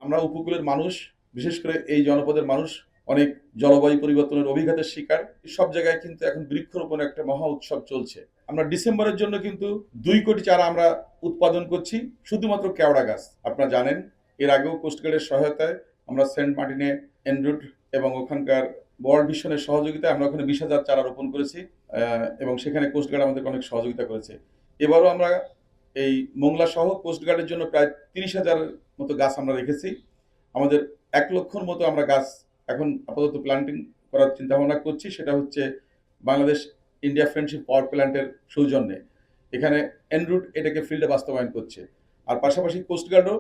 আমরা উপকূলের মানুষ, বিশেষ করে এই জনপদের মানুষ অনেক জলবায়ু পরিবর্তনের অভিঘাতের শিকার। সব জায়গায় কিন্তু এখন বৃক্ষরোপণ একটা মহা উৎসব চলছে। আমরা ডিসেম্বরের জন্য কিন্তু 2 কোটি চারা আমরা উৎপাদন করছি, শুধুমাত্র কেওড়া গাছ। আপনারা জানেন এর আগেও কোস্টগার্ডের সহায়তায় আমরা সেন্ট মার্টিনে এনরুট এবং ওখানকার ওয়ার্ল্ড ভিশনের সহযোগিতায় আমরা ওখানে 20,000 চারা রোপণ করেছি এবং সেখানে কোস্টগার্ড আমাদেরকে অনেক সহযোগিতা করেছে। এবারও আমরা এই মোংলা সহ কোস্টগার্ডের জন্য প্রায় 30,000 মতো গাছ আমরা রেখেছি। আমাদের 1 লক্ষর মতো আমরা গাছ এখন আপাতত প্ল্যান্টিং করার চিন্তা ভাবনা করছি। সেটা হচ্ছে বাংলাদেশ ইন্ডিয়া ফ্রেন্ডশিপ পাওয়ার প্ল্যান্টের সৌজন্যে। এখানে এনরুট এটাকে ফিল্ডে বাস্তবায়ন করছে। আর পাশাপাশি কোস্টগার্ডও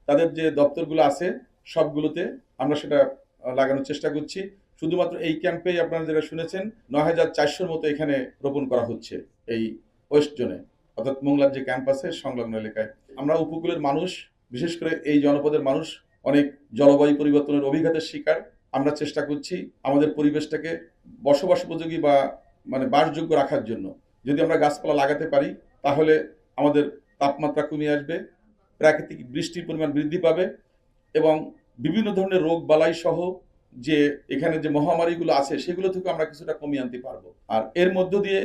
তাদের যে দপ্তরগুলো আছে সবগুলোতে আমরা সেটা লাগানোর চেষ্টা করছি। শুধুমাত্র এই ক্যাম্পেই আপনারা যেটা শুনেছেন 9,400 মতো এখানে রোপণ করা হচ্ছে এই ওয়েস্ট জোনে, অর্থাৎ মোংলার যে ক্যাম্প আছে সংলগ্ন এলাকায়। আমরা উপকূলের মানুষ, বিশেষ করে এই জনপদের মানুষ অনেক জলবায়ু পরিবর্তনের অভিঘাতের শিকার। আমরা চেষ্টা করছি আমাদের পরিবেশটাকে বসবাস উপযোগী বা বাসযোগ্য রাখার জন্য। যদি আমরা গাছপালা লাগাতে পারি তাহলে আমাদের তাপমাত্রা কমে আসবে, প্রাকৃতিক বৃষ্টির পরিমাণ বৃদ্ধি পাবে এবং বিভিন্ন ধরনের রোগ বালাই সহ যে এখানে যে মহামারীগুলো আছে সেগুলো থেকে আমরা কিছুটা কমিয়ে আনতে পারবো। আর এর মধ্য দিয়ে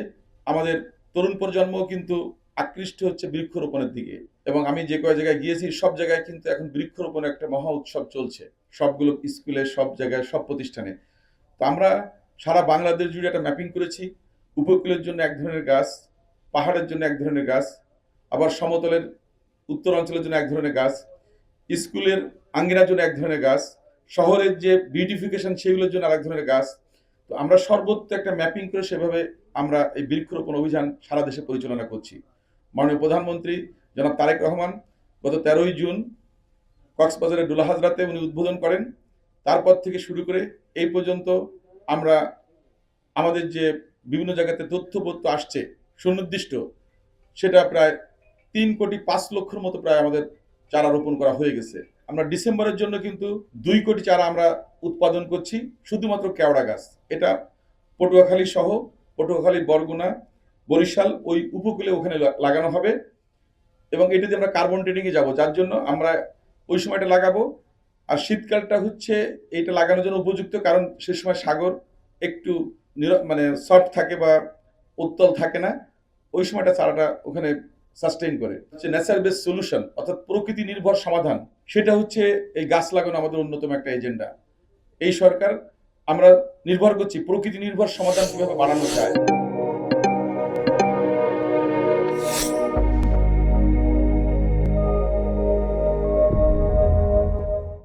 আমাদের তরুণ প্রজন্ম কিন্তু আকৃষ্ট হচ্ছে বৃক্ষরোপণের দিকে। এবং আমি যে কয় জায়গায় গিয়েছি সব জায়গায় কিন্তু এখন বৃক্ষরোপণের একটা মহা উৎসব চলছে, সবগুলো স্কুলে, সব জায়গায়, সব প্রতিষ্ঠানে। তো আমরা সারা বাংলাদেশ জুড়ে একটা ম্যাপিং করেছি। উপকূলের জন্য এক ধরনের গাছ, পাহাড়ের জন্য এক ধরনের গাছ, আবার সমতলের উত্তর অঞ্চলের জন্য এক ধরনের গাছ, স্কুলের আঙ্গিনার জন্য এক ধরনের গাছ, শহরের যে বিউটিফিকেশন সেগুলোর জন্য আরেক ধরনের গাছ। তো আমরা সর্বত্র একটা ম্যাপিং করে সেভাবে আমরা এই বৃক্ষরোপণ অভিযান সারা দেশে পরিচালনা করছি। মাননীয় প্রধানমন্ত্রী জনাব তারেক রহমান গত 13ই জুন কক্সবাজারের ডোলা হাজরাতে উনি উদ্বোধন করেন। তারপর থেকে শুরু করে এই পর্যন্ত আমরা আমাদের যে বিভিন্ন জায়গাতে তথ্যপত্র আসছে সুনির্দিষ্ট, সেটা প্রায় 3,05,00,000 মতো প্রায় আমাদের চারা রোপণ করা হয়ে গেছে। আমরা ডিসেম্বরের জন্য কিন্তু 2 কোটি চারা আমরা উৎপাদন করছি, শুধুমাত্র কেওড়া গাছ। এটা পটুয়াখালী সহ পটুয়াখালী, বরগুনা, বরিশাল ওই উপকূলে ওখানে লাগানো হবে এবং এটা দিয়ে আমরা কার্বন ট্রেডিংয়ে যাব, যার জন্য আমরা ওই সময়টা লাগাবো। আর শীতকালটা হচ্ছে এইটা লাগানোর জন্য উপযুক্ত, কারণ সে সময় সাগর একটু সফট থাকে বা উত্তল থাকে না। ওই সময়টা চারাটা ওখানে সাস্টেইন করে। হচ্ছে ন্যাচার বেস সলিউশন, অর্থাৎ প্রকৃতি নির্ভর সমাধান। সেটা হচ্ছে এই গাছ লাগানো আমাদের অন্যতম একটা এজেন্ডা। এই সরকার আমরা নির্ভর করছি প্রকৃতি নির্ভর সমাধান কিভাবে বাড়ানো যায়।